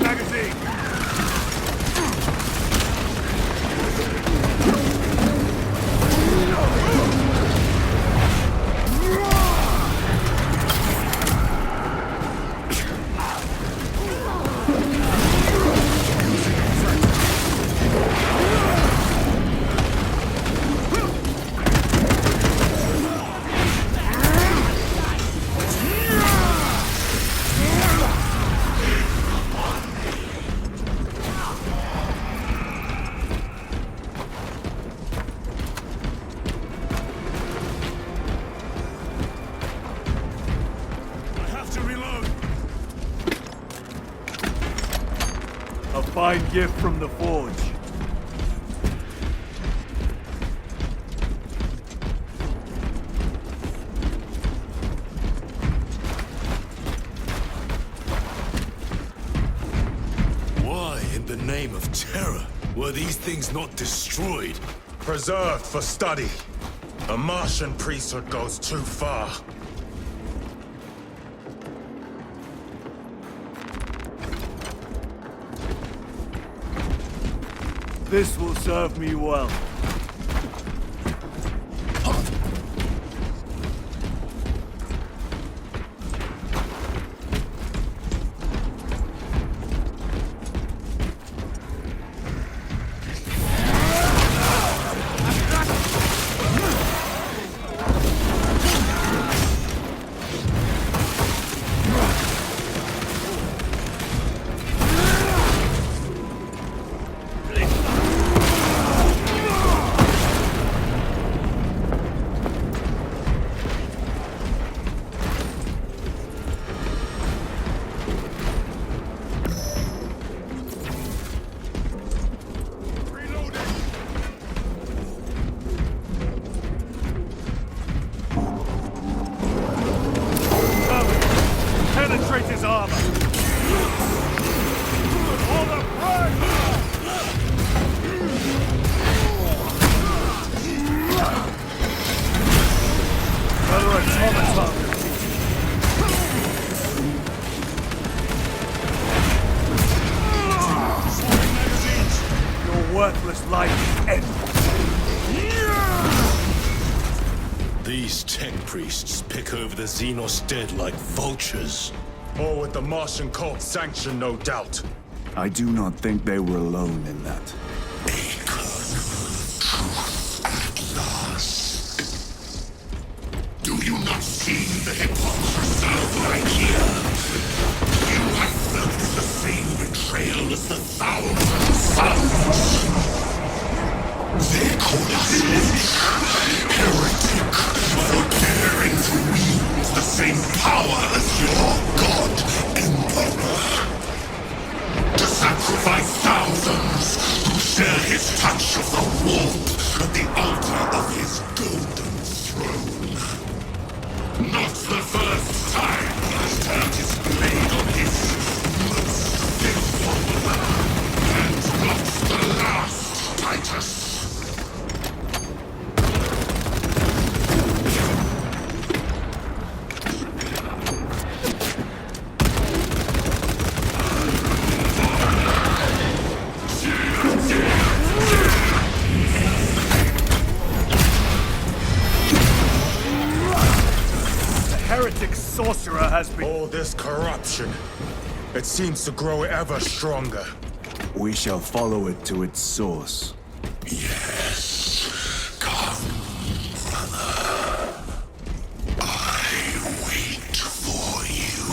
magazine! A fine gift from the forge. Why, in the name of terror, were these things not destroyed? Preserved for study. A Martian priesthood goes too far. This will serve me well. Penetrate his armor! All the front! Another automaton defeated. Your worthless life ends. These tech priests pick over the Xenos dead like vultures. Or with the Martian cult's sanction, no doubt. I do not think they were alone in that. Do you not see the hypocrisy of right here? You have felt the same betrayal as the thousand sons. They call us heretic for daring to wield the same power as your god emperor. To sacrifice thousands who share his touch of the warp at the altar of his golden throne. Not the first time he has turned his blade on his most faithful. And not the last, Titus. Heretic sorcerer has been... All this corruption, it seems to grow ever stronger. We shall follow it to its source. Yes. Come, brother. I wait for you.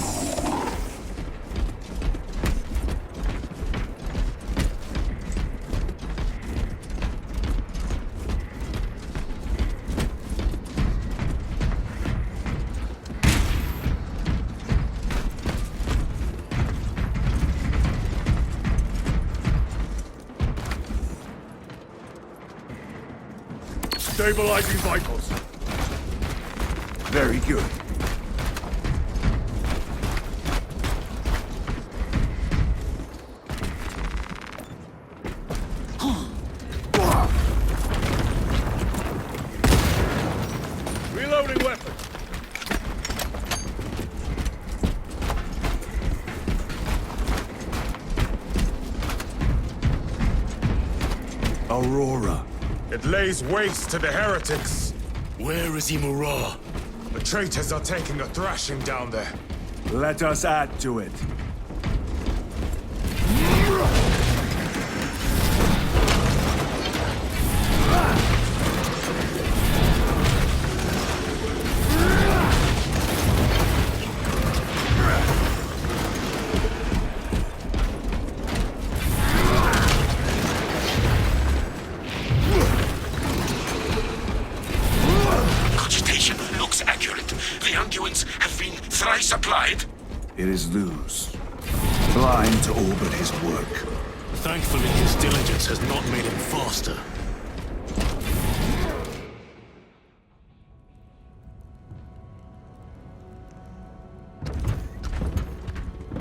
Stabilizing vitals. Very good. Reloading weapon. Aurora. It lays waste to the heretics. Where is Imura? The traitors are taking a thrashing down there. Let us add to it. Cogitation looks accurate. The unguents have been thrice applied. It is Luz. Blind to all but his work. Thankfully, his diligence has not made him faster.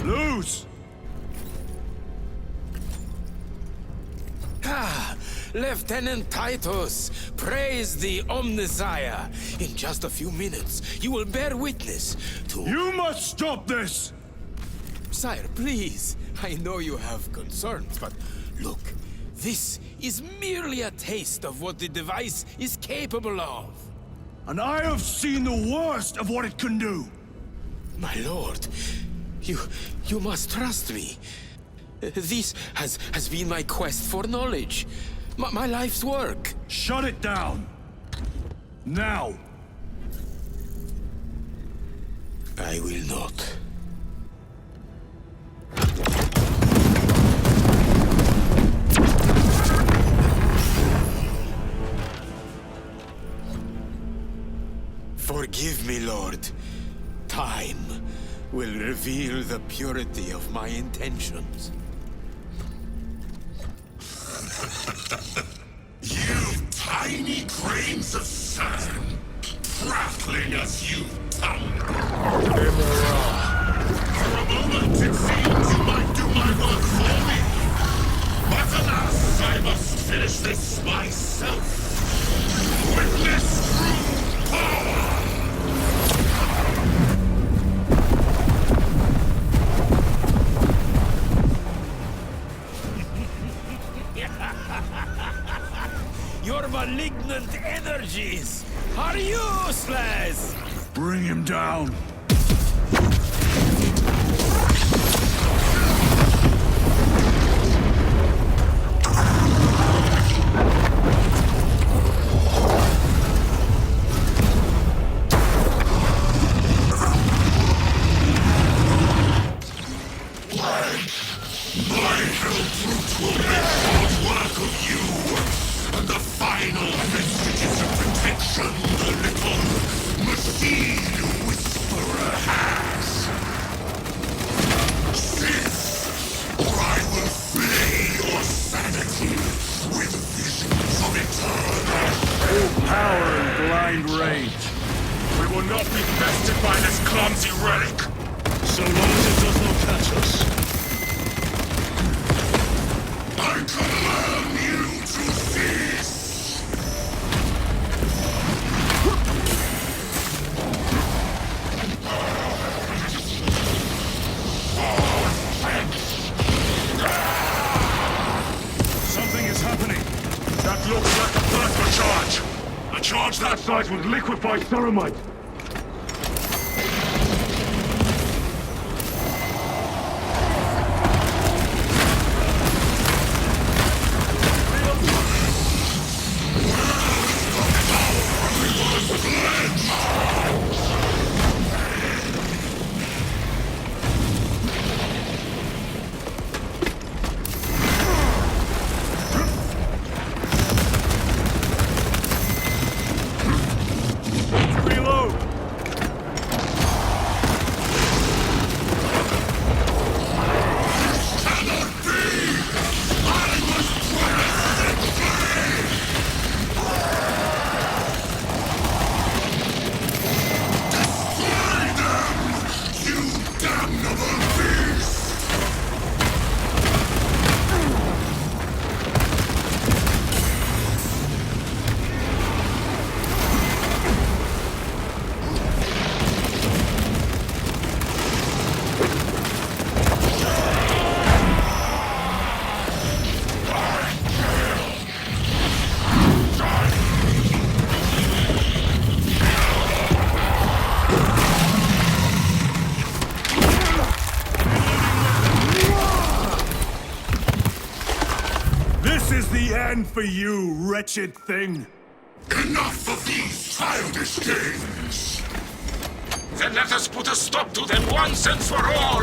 Luz! Ah, Lieutenant Titus, praise the Omnissiah. In just a few minutes, you will bear witness to... You must stop this! Sire, please. I know you have concerns, but look, this is merely a taste of what the device is capable of. And I have seen the worst of what it can do. My lord, you must trust me. This has been my quest for knowledge. My life's work. Shut it down! Now! I will not. Forgive me, Lord. Time will reveal the purity of my intentions. You tiny grains of sand, prattling as you tumble. For a moment, it seems you might do my work for me. But alas, I must finish this myself. Witness true power! Your malignant energies are useless! Bring him down! My hellbrute will make short work of you, and the final vestiges of protection the little machine whisperer has. Cease, or I will flay your sanity with visions of eternal Full power and blind rage. We will not be bested by this clumsy relic. So long as it does not catch us. I command you to cease! Something is happening. That looks like a plasma charge. A charge that size would liquefy ceramite. Reload! the end for you, wretched thing. Enough of these childish games! Then let us put a stop to them once and for all!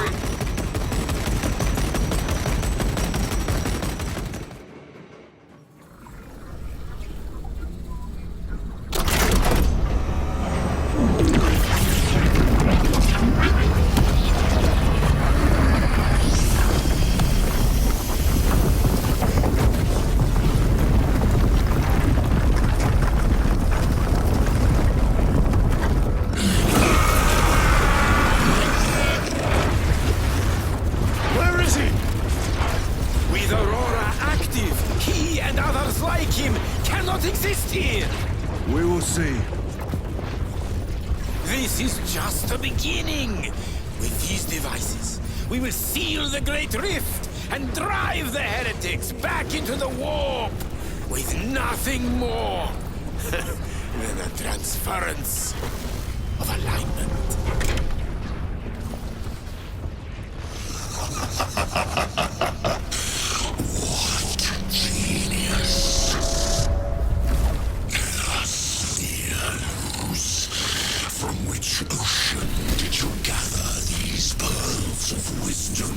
Exist here! We will see. This is just the beginning. With these devices, we will seal the Great Rift and drive the heretics back into the warp with nothing more than a transference of alignment. What genius! From which ocean did you gather these pearls of wisdom?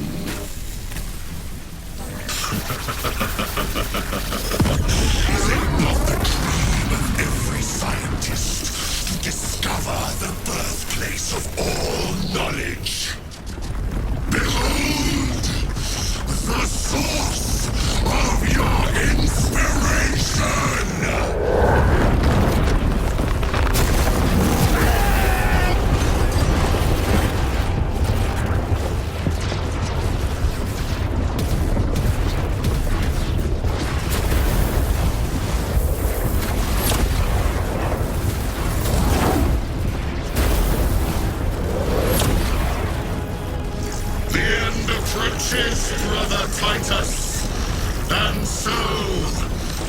Is it not the dream of every scientist to discover the birthplace of all knowledge? Behold, the source of your inspiration! Brother Titus, and so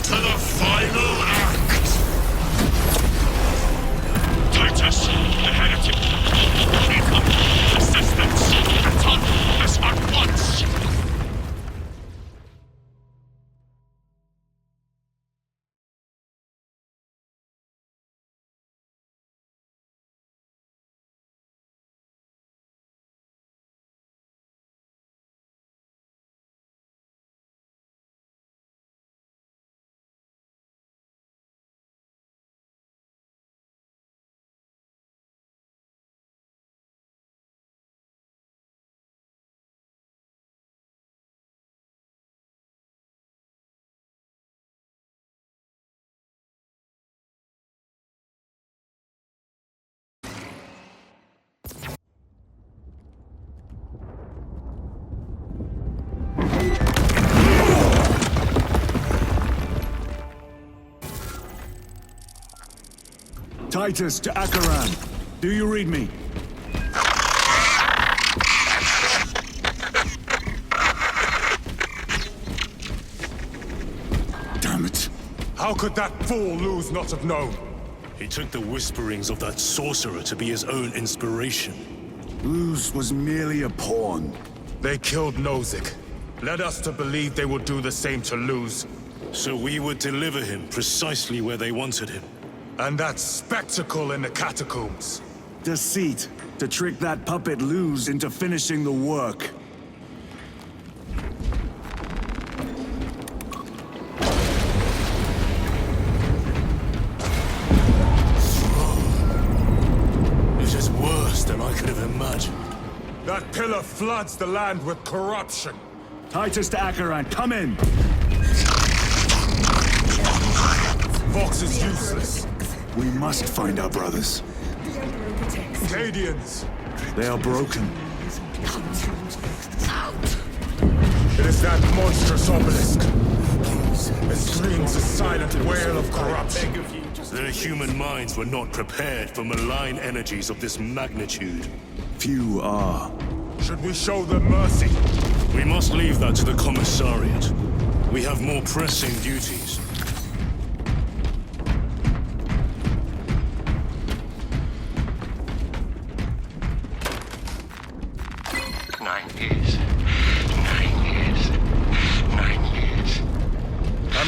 to the final act. Titus, the heretic. Keep up assistance. Return us at once. Titus to Acheran. Do you read me? Damn it. How could that fool Luz not have known? He took the whisperings of that sorcerer to be his own inspiration. Luz was merely a pawn. They killed Nozick. Led us to believe they would do the same to Luz. So we would deliver him precisely where they wanted him. And that spectacle in the catacombs. Deceit. To trick that puppet Luz into finishing the work. This is worse than I could have imagined. That pillar floods the land with corruption. Titus to Acheran, come in! Vox is useless. We must find our brothers. Cadians. They are broken. It is that monstrous obelisk. It screams a silent wail of corruption. Their human minds were not prepared for malign energies of this magnitude. Few are. Should we show them mercy? We must leave that to the Commissariat. We have more pressing duties.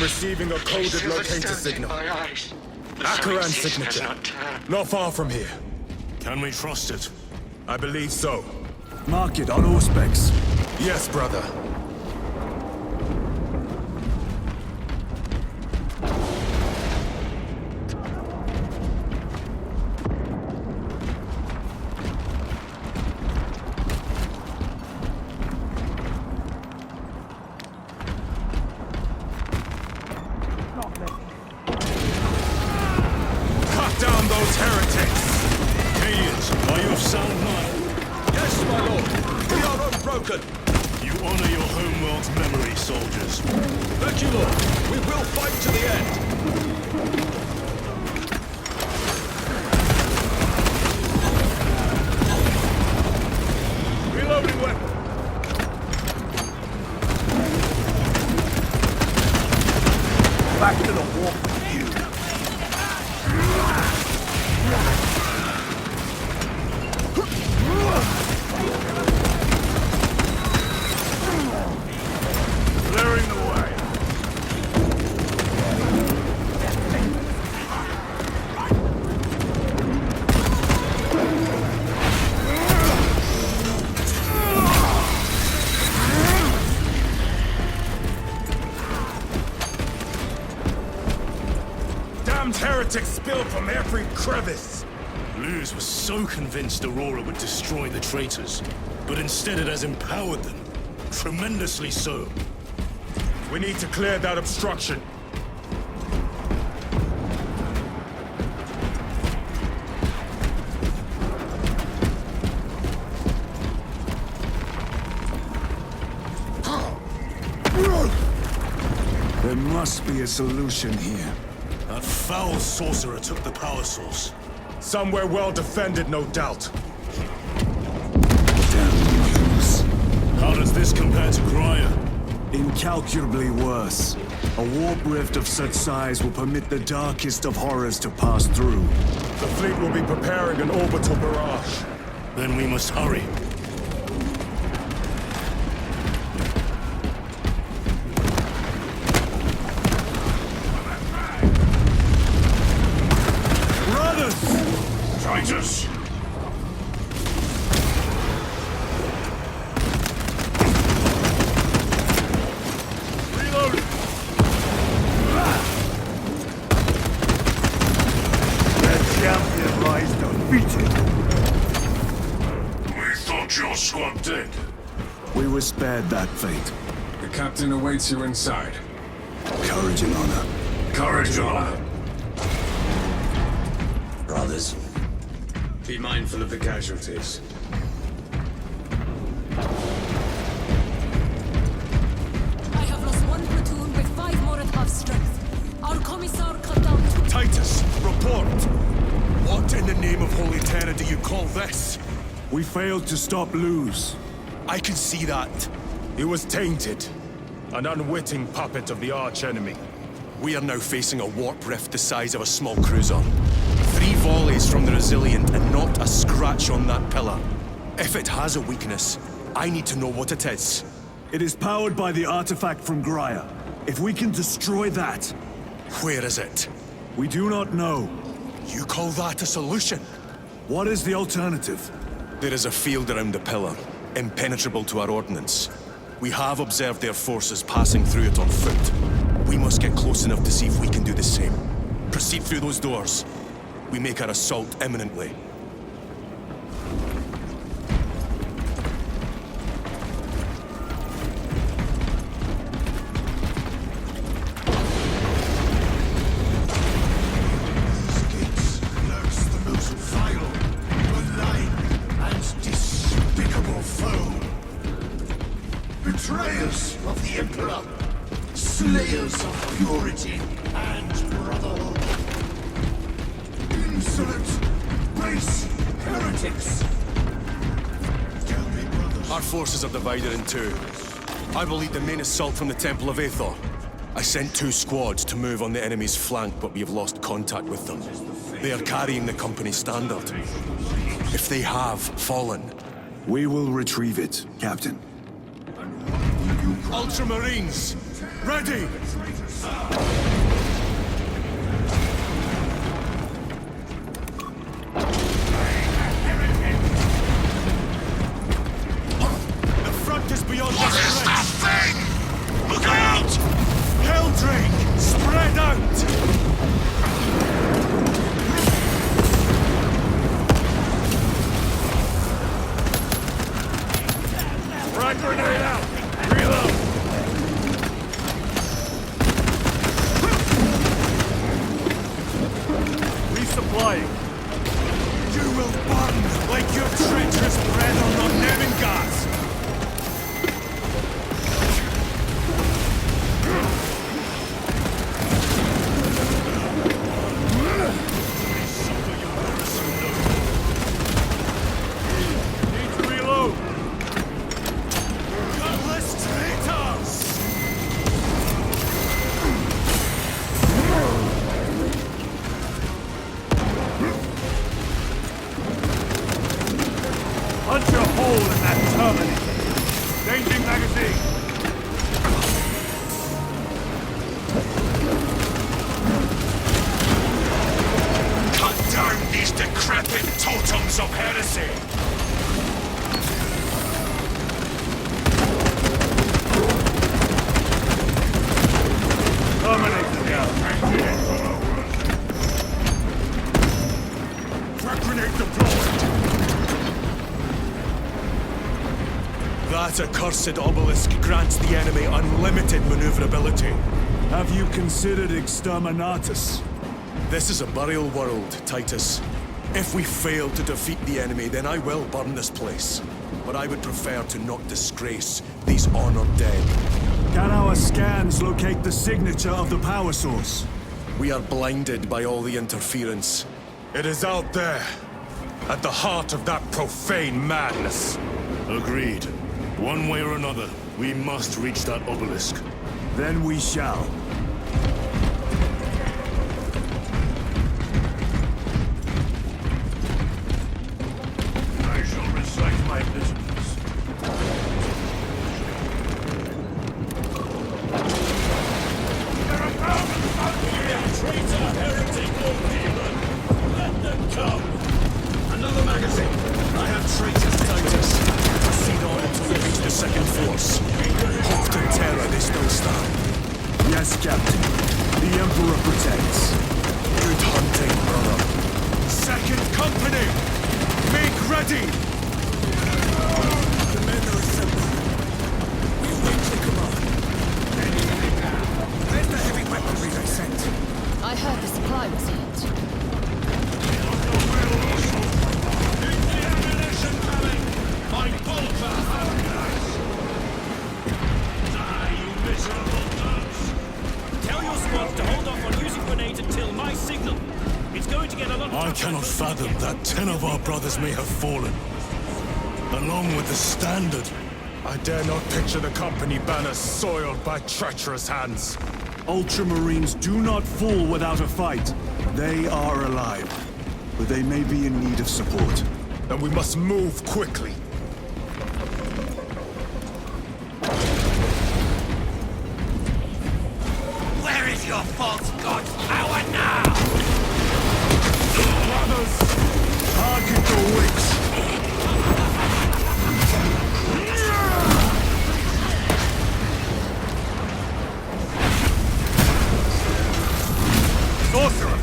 receiving a coded locator signal. Akaran's signature. Not far from here. Can we trust it? I believe so. Mark it on Auspex. Yes, brother. Cut down those heretics! Aliens, are you of sound mind? Yes, my lord. We are unbroken. You honor your homeworld's memory, soldiers. Thank you, Lord. We will fight to the end. Reloading weapon. Back to the war for you. Clearing the way. Damned heretics spill from every crevice. Luz was so convinced Aurora would destroy the traitors, but instead it has empowered them. Tremendously so. We need to clear that obstruction. There must be a solution here. That foul sorcerer took the power source. Somewhere well defended, no doubt. Damn news. How does this compare to Grya? Incalculably worse. A warp rift of such size will permit the darkest of horrors to pass through. The fleet will be preparing an orbital barrage. Then we must hurry. Traitors! Reloading. Their champion lies defeated. We thought your squad dead. We were spared that fate. The captain awaits you inside. Courage and honor. Courage and honor. Brothers, Be mindful of the casualties. I have lost one platoon with 5 more at half strength. Our commissar cut down 2. Titus, report! What in the name of Holy Terra do you call this? We failed to stop Luz. I can see that. He was tainted. An unwitting puppet of the arch-enemy. We are now facing a warp rift the size of a small cruiser. 3 volleys from the Resilient and not a scratch on that pillar. If it has a weakness, I need to know what it is. It is powered by the artifact from Grya. If we can destroy that... Where is it? We do not know. You call that a solution? What is the alternative? There is a field around the pillar, impenetrable to our ordnance. We have observed their forces passing through it on foot. We must get close enough to see if we can do the same. Proceed through those doors. We make our assault imminently. lurks the most vile, malign, and despicable foe. Betrayers of the Emperor, slayers of purity and brotherhood. Insolent, base heretics. Tell me, brothers. Our forces are divided in 2. I will lead the main assault from the Temple of Aethor. I sent 2 squads to move on the enemy's flank, but we have lost contact with them. They are carrying the company standard. If they have fallen, We will retrieve it, Captain. Ultramarines, ready! The front is beyond What this is threat. that thing? Look out! Helldrake, spread out! Frag grenade out! Reload! Resupplying. You will burn like your treacherous brethren on Nevengard! Need to reload! Godless traitors! Punch a hole in that terminal! Changing magazine! Cut down these decrepit totems of heresy! Terminator down! Frag grenade deployed! That accursed obelisk grants the enemy unlimited maneuverability. Have you considered Exterminatus? This is a burial world, Titus. If we fail to defeat the enemy, then I will burn this place. But I would prefer to not disgrace these honored dead. Can our scans locate the signature of the power source? We are blinded by all the interference. It is out there, at the heart of that profane madness. Agreed. One way or another, we must reach that obelisk. Then we shall. I shall recite my visions. Another magazine! I have traitors, Titus. Proceed on until we reach the second force. Hope to terror they still stand. Yes, Captain. The Emperor protects. Good hunting, brother. Second company! Make ready! The men are assembled. We await the command. Where's the heavy weaponry they sent? I heard the supply was hit. Tell your squad to hold off on using grenades until my signal. It's going to get a lot I cannot fathom that 10 of our brothers may have fallen. Along with the standard. I dare not picture the company banners soiled by treacherous hands. Ultramarines do not fall without a fight. They are alive, but they may be in need of support. Then we must move quickly. Where is your false god's power now? Brothers, target the witch! Sorcerer!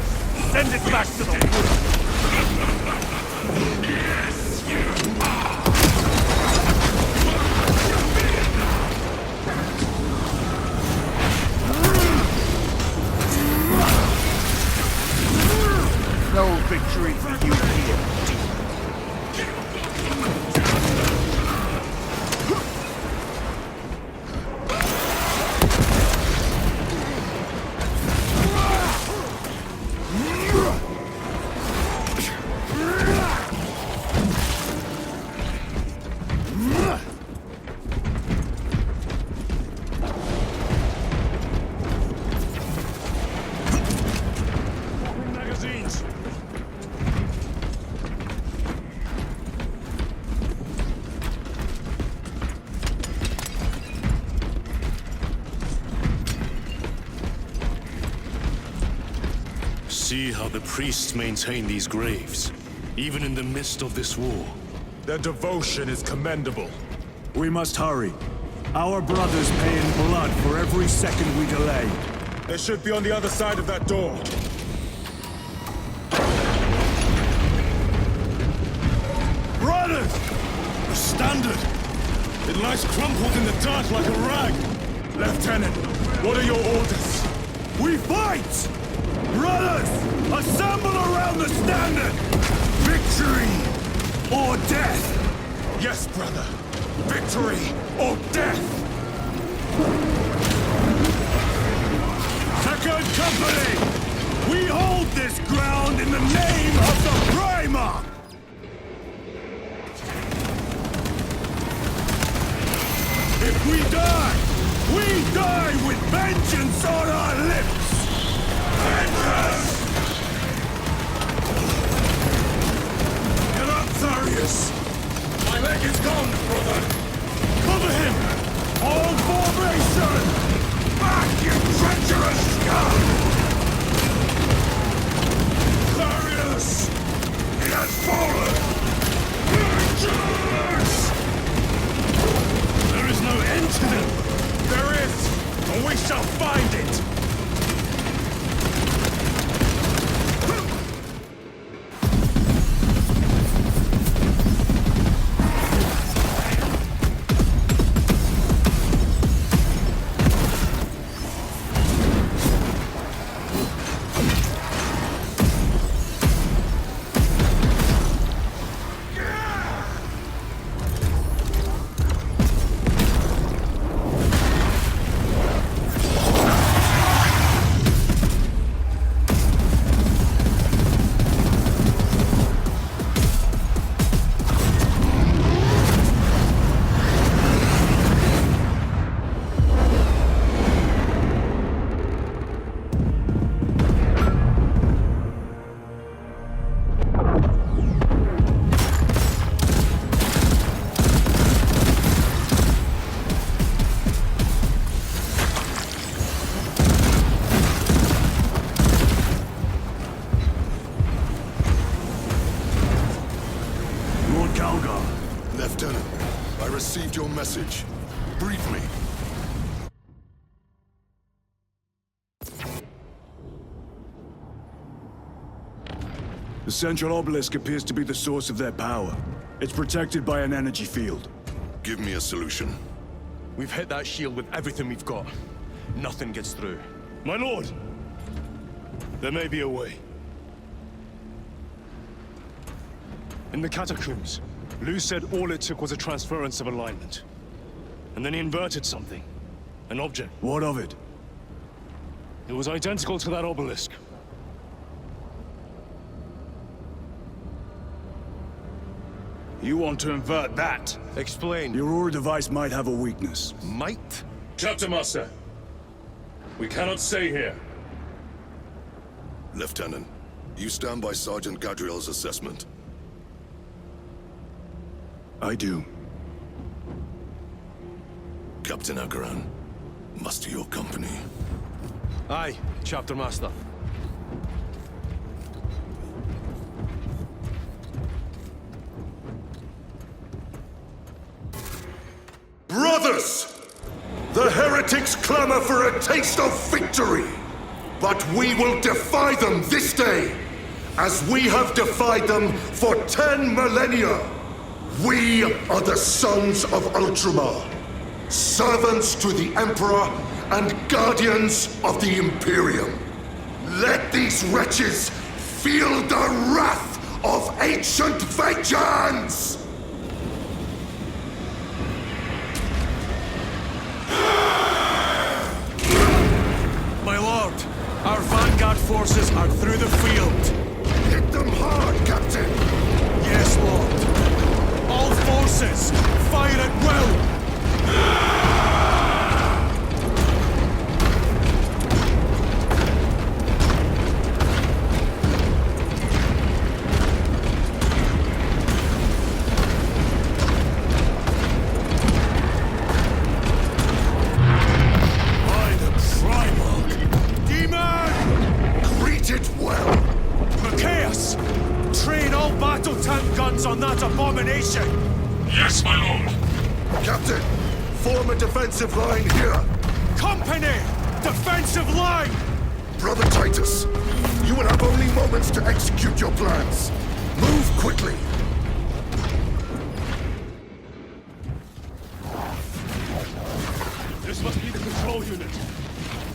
Send it back to the wood! No victory for you here. Magazines! see how the priests maintain these graves, even in the midst of this war. Their devotion is commendable. We must hurry. Our brothers pay in blood for every second we delay. They should be on the other side of that door. Brothers! The standard! It lies crumpled in the dark like a rag! Lieutenant, what are your orders? We fight! Brothers, assemble around the standard! Victory or death! Yes, brother. Victory or death! Second Company! We hold this ground in the name of the Primarch! If we die with vengeance on our lips! Vengeance! Get up, Tharius! My leg is gone, brother! Cover him! All formation! Back, you treacherous scum! Tharius! He has fallen! Vengeance! There is no end to them! There is, and we shall find it! Lieutenant, I received your message. Brief me. The central obelisk appears to be the source of their power. It's protected by an energy field. Give me a solution. We've hit that shield with everything we've got. Nothing gets through. My lord! There may be a way. In the catacombs, Lu said all it took was a transference of alignment. And then he inverted something. An object. What of it? It was identical to that obelisk. You want to invert that? Explain. Your Aura device might have a weakness. Might? Chapter Master, we cannot stay here. Lieutenant, you stand by Sergeant Gadriel's assessment. I do. Captain Agaran, muster your company. Aye, Chapter Master. Brothers! The heretics clamor for a taste of victory! But we will defy them this day, as we have defied them for 10 millennia! We are the sons of Ultramar, servants to the Emperor and guardians of the Imperium. Let these wretches feel the wrath of ancient vengeance! My lord, our vanguard forces are through the field. Hit them hard, Captain! Yes, lord. All forces, fire at will! Greet it well! abomination! Yes, my lord. Captain, form a defensive line here. Company! Defensive line! Brother Titus, you will have only moments to execute your plans. Move quickly. This must be the control unit.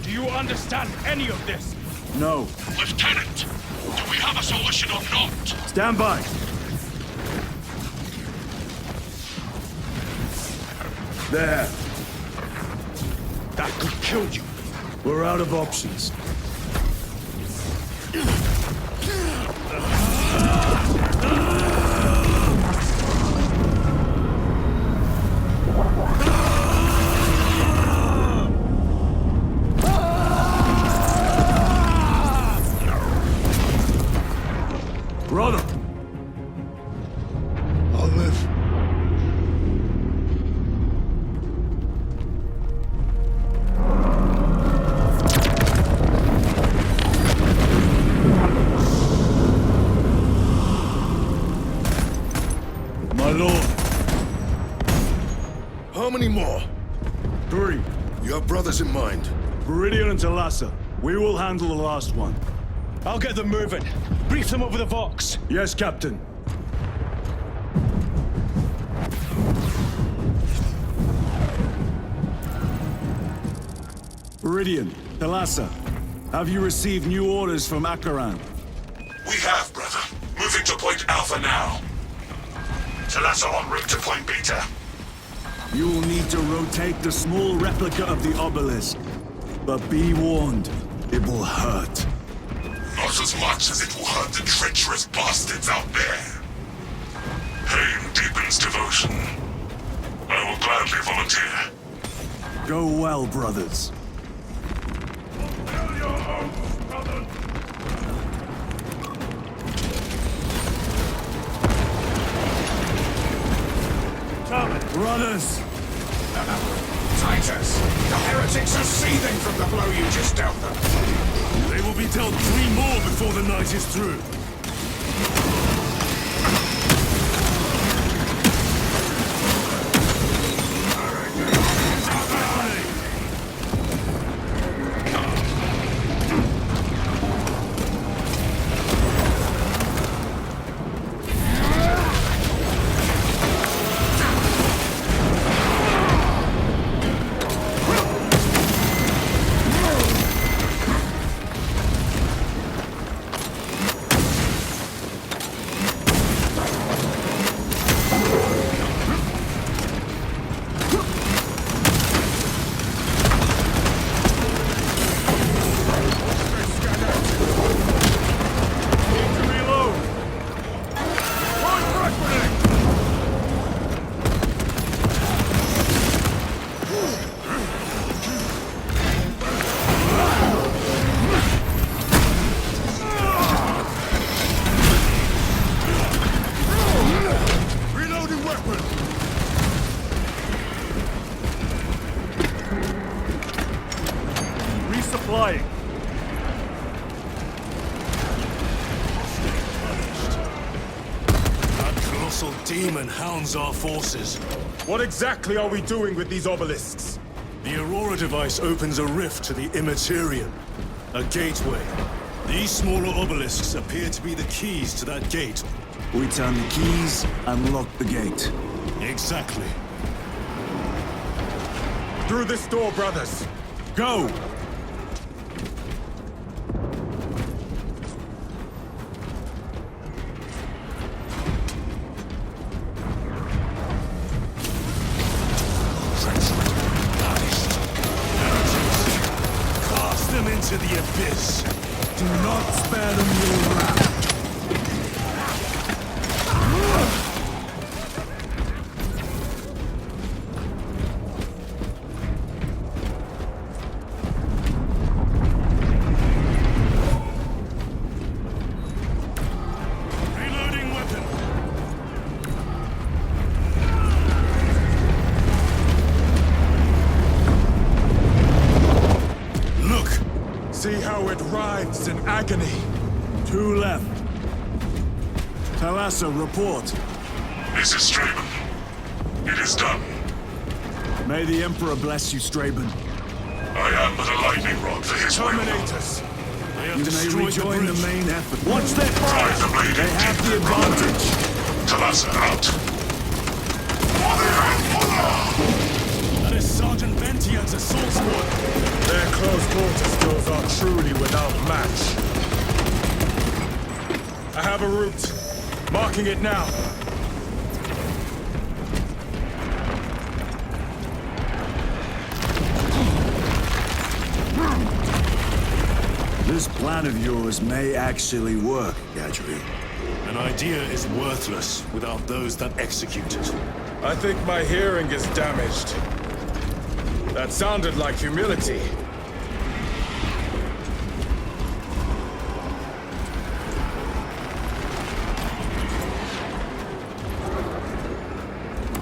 Do you understand any of this? No. Lieutenant, do we have a solution or not? Stand by. There. That could kill you. We're out of options. Brother! I'll live. My lord. How many more? 3. You have brothers in mind. Viridian and Talassa. We will handle the last one. I'll get them moving. Brief them over the Vox. Yes, Captain. Viridian, Talassa, have you received new orders from Akaran? We have, brother. Moving to Point Alpha now. Talassa en route to Point Beta. You will need to rotate the small replica of the obelisk. But be warned, it will hurt. Not as much as it will hurt the treacherous bastards out there. Pain deepens devotion. I will gladly volunteer. Go well, brothers. Fulfill your oaths, brother. Brothers! Titus, the heretics are seething from the blow you just dealt them. They will be dealt 3 more before the night is through. Resupplying. That colossal demon hounds our forces. What exactly are we doing with these obelisks? The Aurora device opens a rift to the Immaterium, a gateway. These smaller obelisks appear to be the keys to that gate. We turn the keys and lock the gate. Exactly. Through this door, brothers! Go! Cast them into the abyss. Do not spare them your wrath. Reloading weapon. Look! See how it writhes in agony. 2 left. Talassa, report. Mrs. Straben, it is done. May the Emperor bless you, Straben. I am but a lightning rod for his will. Terminators! They have You may destroyed rejoin the bridge. main effort. Watch their fire! Drive the blade They in have deep. the advantage. Talassa out. That is Sergeant Ventian's assault squad. Their close quarter skills are truly without match. I have a route. Marking it now. This plan of yours may actually work, Gadri. An idea is worthless without those that execute it. I think my hearing is damaged. That sounded like humility.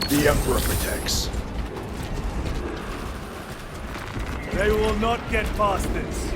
The Emperor protects. They will not get past this.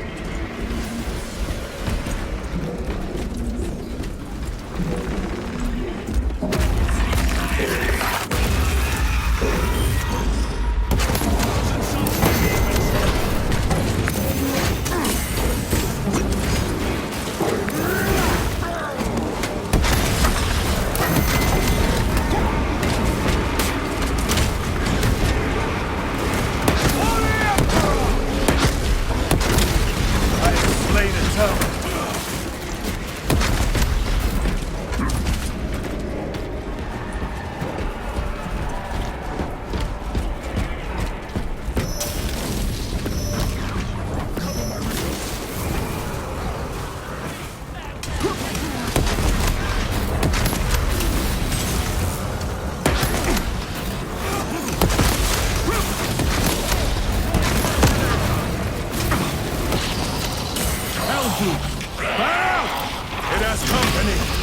It has company!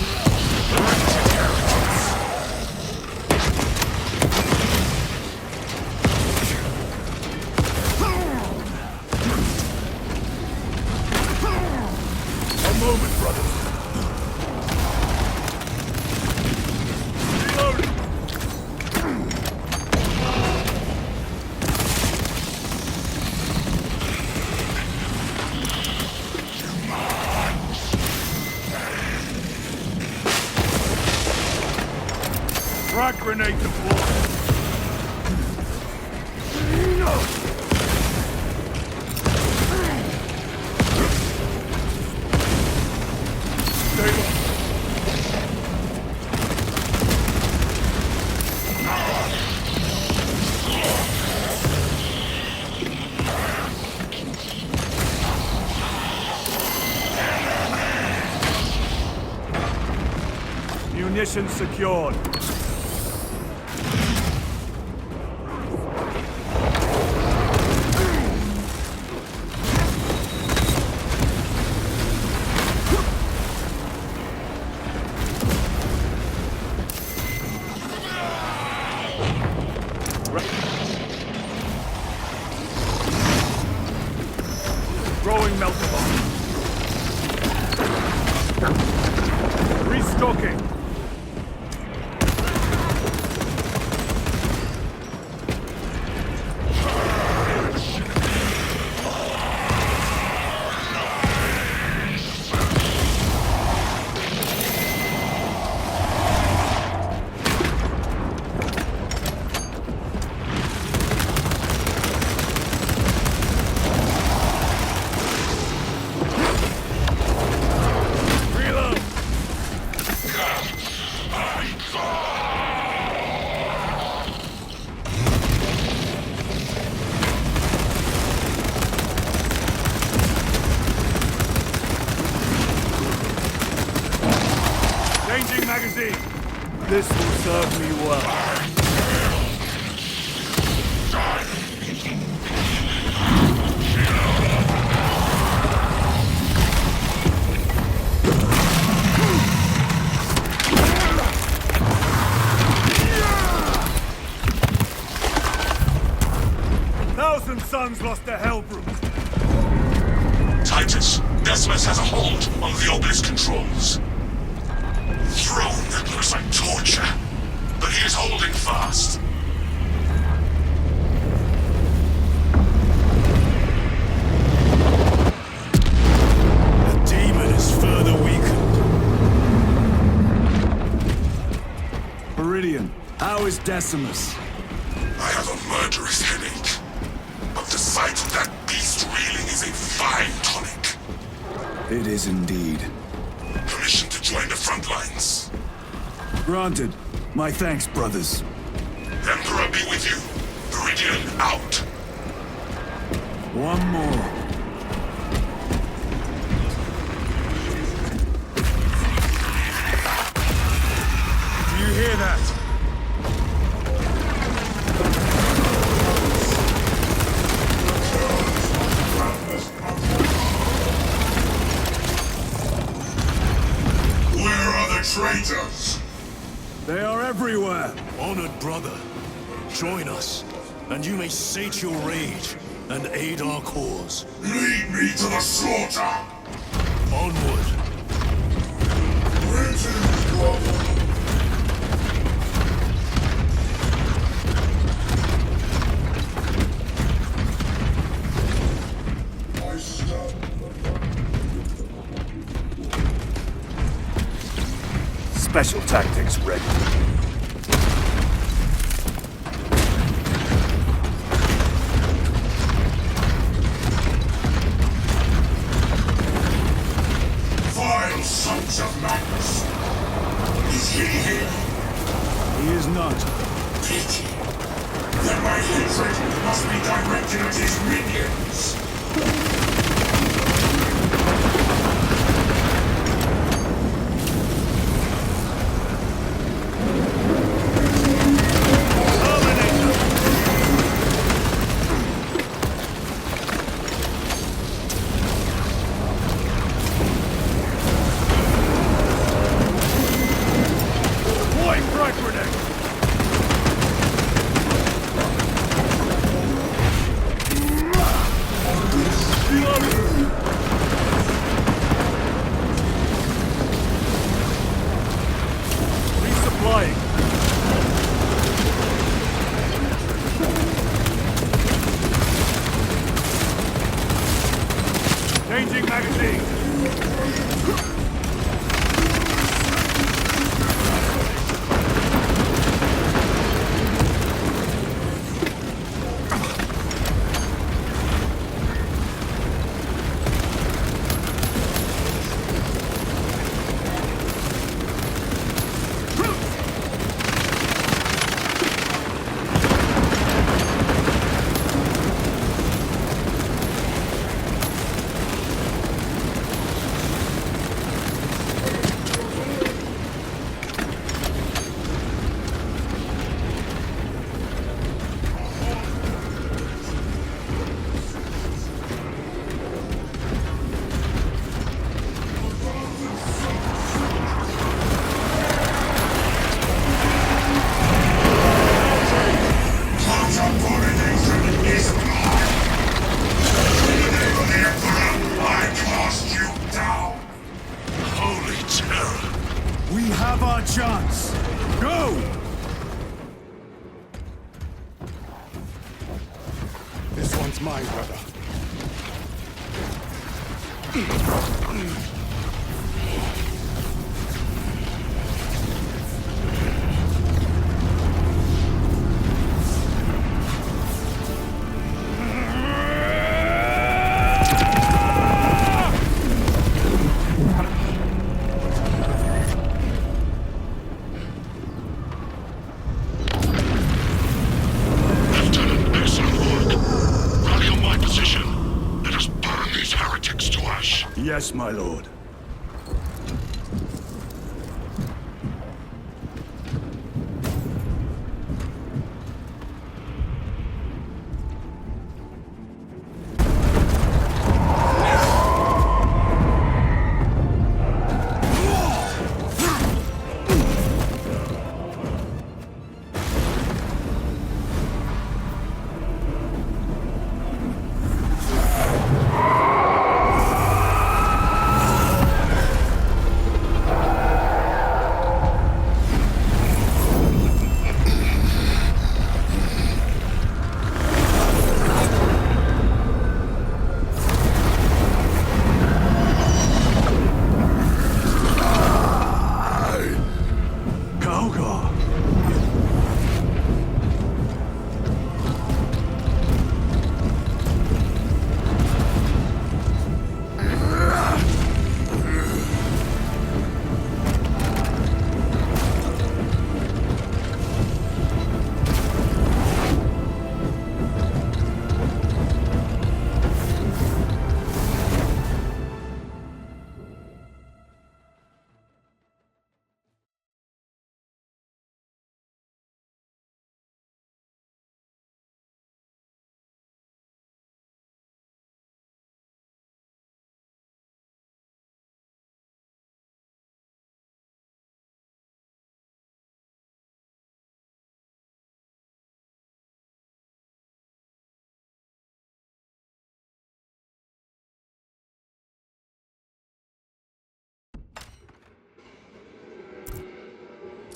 A moment, brothers. Frag grenade deployed. Munitions secured. Throwing melter bomb. Restocking. Changing magazine. This will serve me well. Thousand Suns lost their Hellbrook. Titus, Decimus has a hold on the obelisk controls. Throne that looks like torture. but he is holding fast. The demon is further weakened. Meridian, how is Decimus? I have a murderous headache, but the sight of that beast reeling is a fine tonic. It is indeed. Permission to join the front lines. Granted. My thanks, brothers. Emperor be with you. Meridian out. One more. Do you hear that? Where are the traitors? They are everywhere. Honored brother, join us, and you may sate your rage and aid our cause. Lead me to the slaughter. Onward. Greetings, brother. I stand. Special tactics ready. Vile sons of madness. Is he here? He is not. Pity. Then my hatred must be directed at his minions. Boy, frag grenade! Resupplying. Changing magazine. We have our chance. Go! This one's mine, brother. Yes, my lord.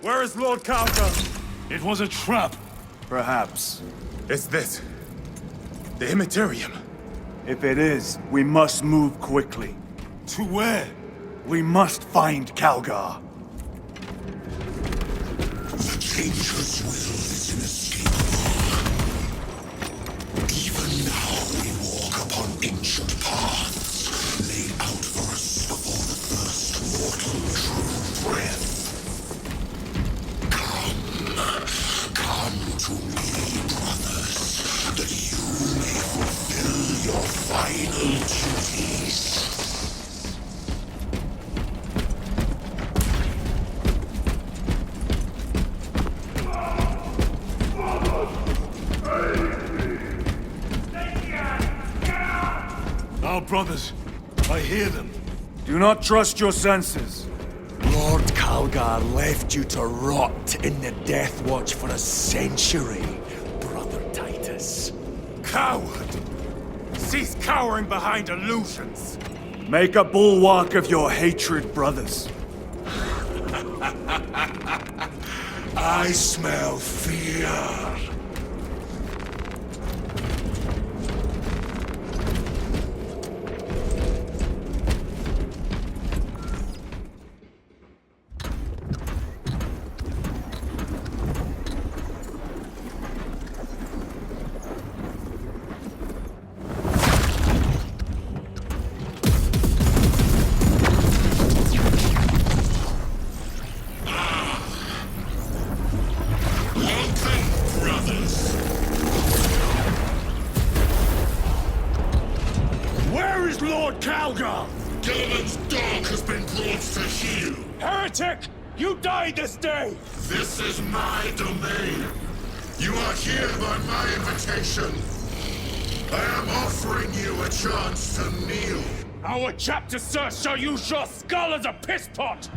Where is Lord Calgar? It was a trap. Perhaps. Is this the Immaterium? If it is, we must move quickly. To where? We must find Calgar. The Changer's will is inescapable. Even now we walk upon ancient paths, laid out for us before the first mortal true breath. Come to me, brothers, that you may fulfill your final duties. Our brothers. I hear them. Do not trust your senses. Lord Calgar left you to rot in the Death Watch for a century, Brother Titus. Coward! Cease cowering behind illusions! Make a bulwark of your hatred, brothers. I smell fear. Where is Lord Calgar? Gilliman's dog has been brought to heel. Heretic! You died this day! This is my domain. You are here by my invitation. I am offering you a chance to kneel. Our chapter, sir, shall use your skull as a piss pot!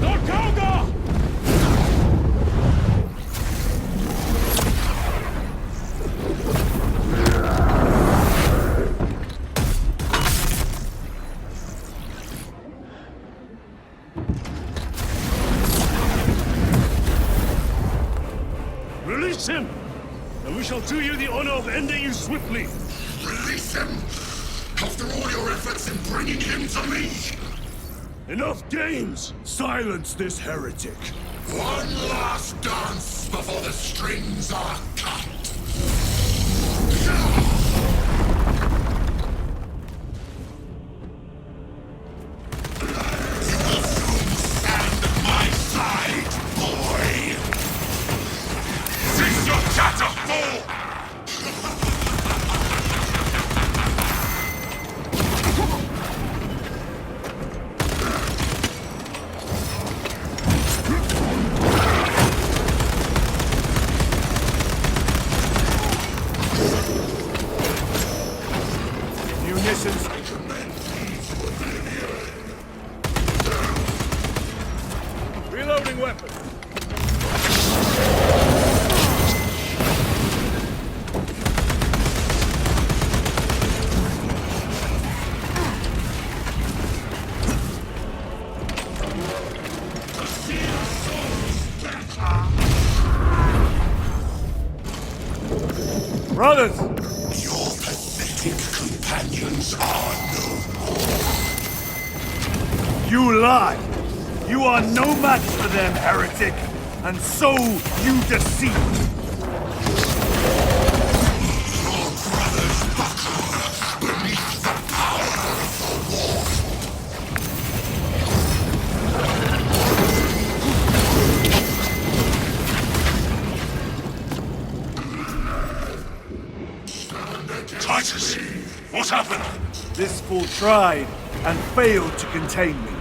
Lord Calgar! Release him! And we shall do you the honor of ending you swiftly! Release him! After all your efforts in bringing him to me! Enough games! Silence this heretic. One last dance before the strings are cut! You will soon stand at my side, boy! Cease your chatter, fool! Munitions. Reloading weapon. Brothers! Your pathetic companions are no more. You lie! You are no match for them, heretic! And so you deceive! Your brothers buckle beneath the power of the war. Titus, what happened? This fool tried and failed to contain me.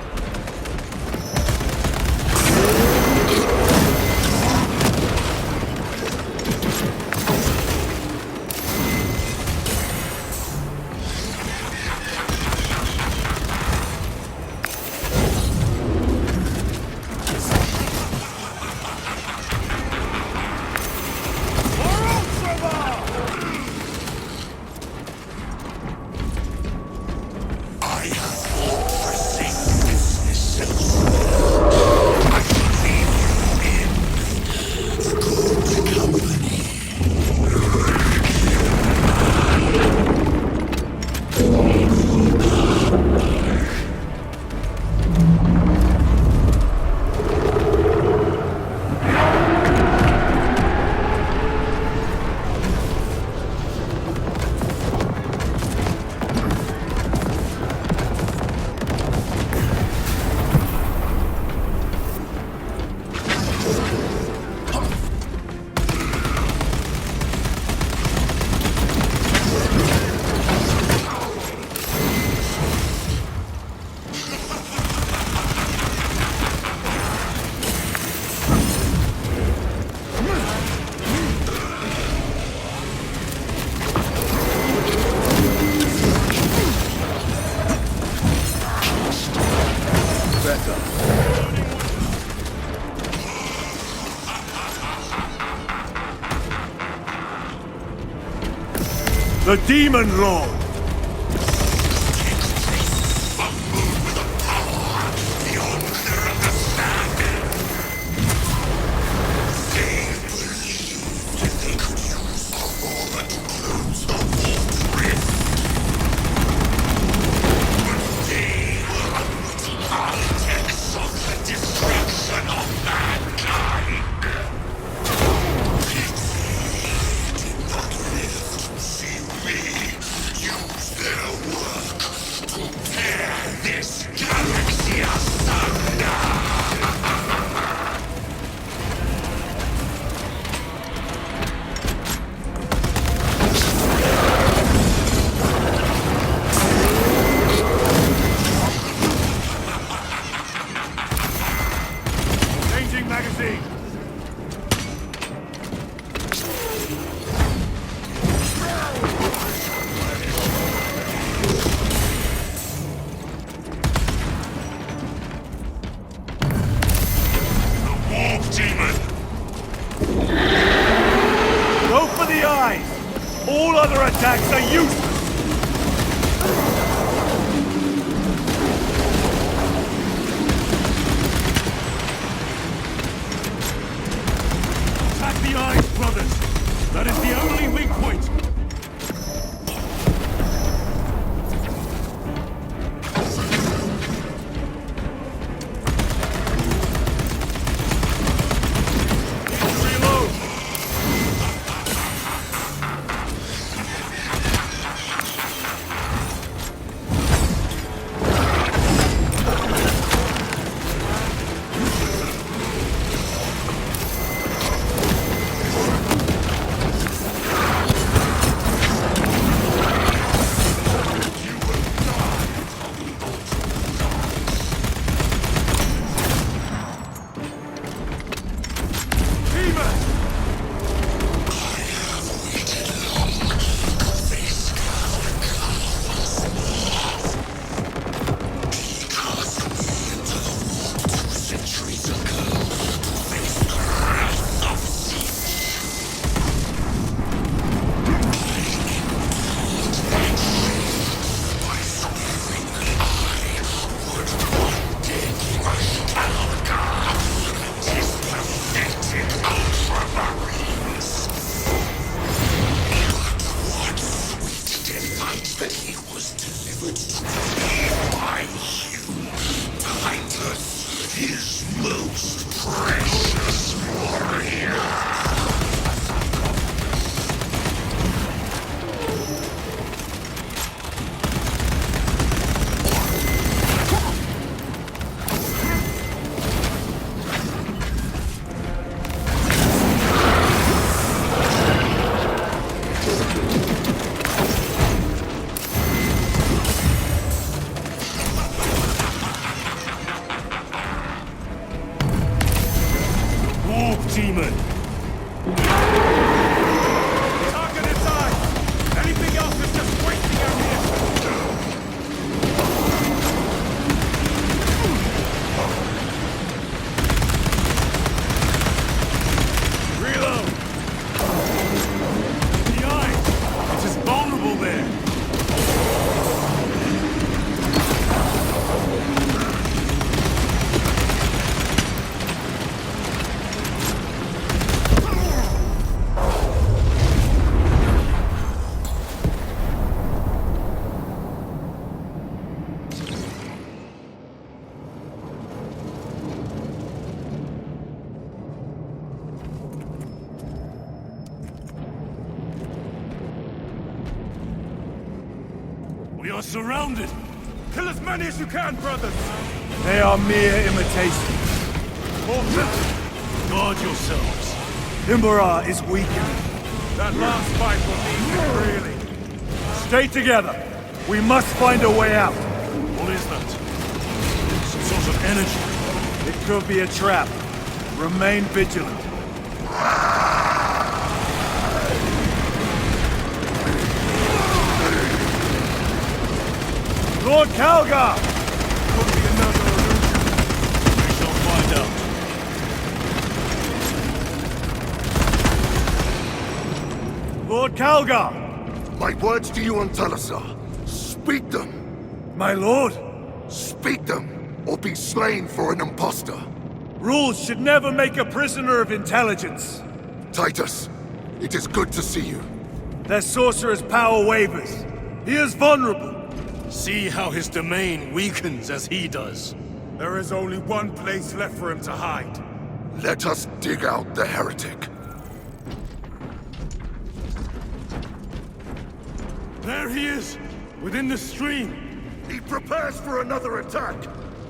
The Demon Lord! Changing magazine. Warp demon! Go for the eyes! All other attacks are useless! Attack the eyes, brothers! That is the only weak point! Reload! That he was delivered to me by you, Titus, his most precious warrior. Demon! Target its eyes! Anything else is just wasting our here! Reload! The eye! It is vulnerable there! We are surrounded! Kill as many as you can, brothers! They are mere imitations. Guard yourselves. Imbara is weakening. That last fight will need it, really. Stay together. We must find a way out. What is that? Some sort of energy. It could be a trap. Remain vigilant. Lord Calgar! Could be another illusion. We shall find out. Lord Calgar! My words to you on Talasar. Speak them. My lord, Speak them, or be slain for an impostor. rules should never make a prisoner of intelligence. Titus, it is good to see you. Their sorcerer's power wavers. He is vulnerable. See how his domain weakens as he does. There is only one place left for him to hide. Let us dig out the heretic. There he is, within the stream. He prepares for another attack.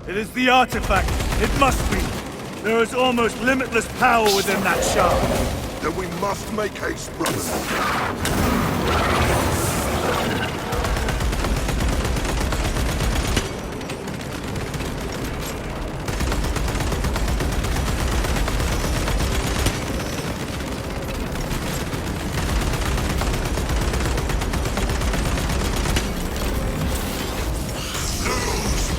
It is the artifact. It must be. There is almost limitless power within that shard. Then we must make haste, brothers.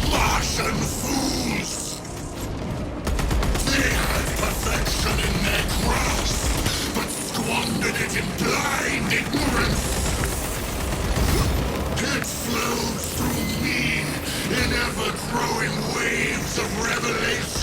Martian fools! They had perfection in their grasp, but squandered it in blind ignorance. It flows through me in ever-growing waves of revelation.